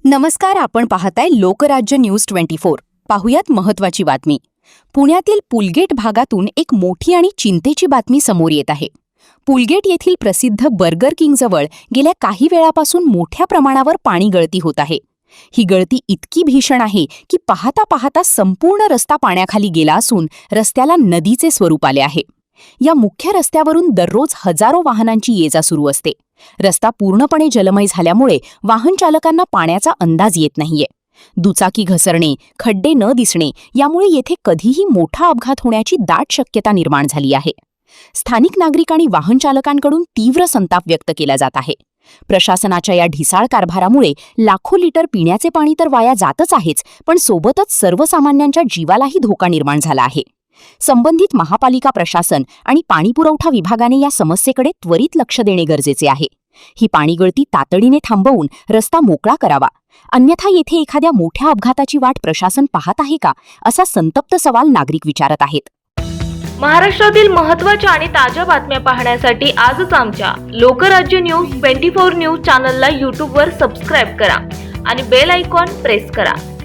नमस्कार, आपण पाहताय लोकराज्य न्यूज 24। पाहुयात महत्त्वाची बातमी। पुण्यातील पुलगेट भागातून एक मोठी आणि चिंतेची बातमी समोर येत आहे। पुलगेट येथील प्रसिद्ध बर्गर किंग जवळ गेल्या काही वेळापासून मोठ्या प्रमाणावर पाणी गळती होत आहे। ही गळती इतकी भीषण आहे की पाहता पाहता संपूर्ण रस्ता पाण्याखाली गेला असून रस्त्याला नदीचे स्वरूप आले आहे। या मुख्य रस्त्यावरून दररोज हजारो वाहनांची ये-जा सुरू असते। रस्ता पूर्णपणे जलमय झाल्यामुळे वाहन चालकांना पाण्याचा अंदाज येत नाहीये। दुचाकी घसरणे, खड्डे न दिसणे यामुळे येथे कधीही मोठा अपघात होण्याची दाट शक्यता निर्माण झाली आहे। स्थानिक नागरिक आणि वाहन चालकांकडून तीव्र संताप व्यक्त केला जात आहे। प्रशासनाच्या या ढिसाळ कारभारामुळे लाखो लिटर पिण्याचे पाणी तर वाया जातच आहेच, पण सोबतच सर्वसामान्यांच्या जीवालाही धोका निर्माण झाला आहे। संबंधित महापालिका प्रशासन आणि पाणीपुरवठा विभागाने या समस्येकडे त्वरित लक्ष देणे गरजेचे आहे। ही पाणीगळती तातडीने थांबवून रस्ता मोकळा करावा, अन्यथा येथे एखाद्या मोठ्या अपघाताची वाट प्रशासन पाहत आहे का, असा संतप्त सवाल नागरिक विचारत आहेत। महाराष्ट्रातील महत्त्वाच्या आणि ताज्या बातम्या पाहण्यासाठी आजच आमच्या लोकराज्य न्यूज 24 न्यूज चॅनलला YouTube वर सबस्क्राइब करा आणि बेल आयकॉन प्रेस करा।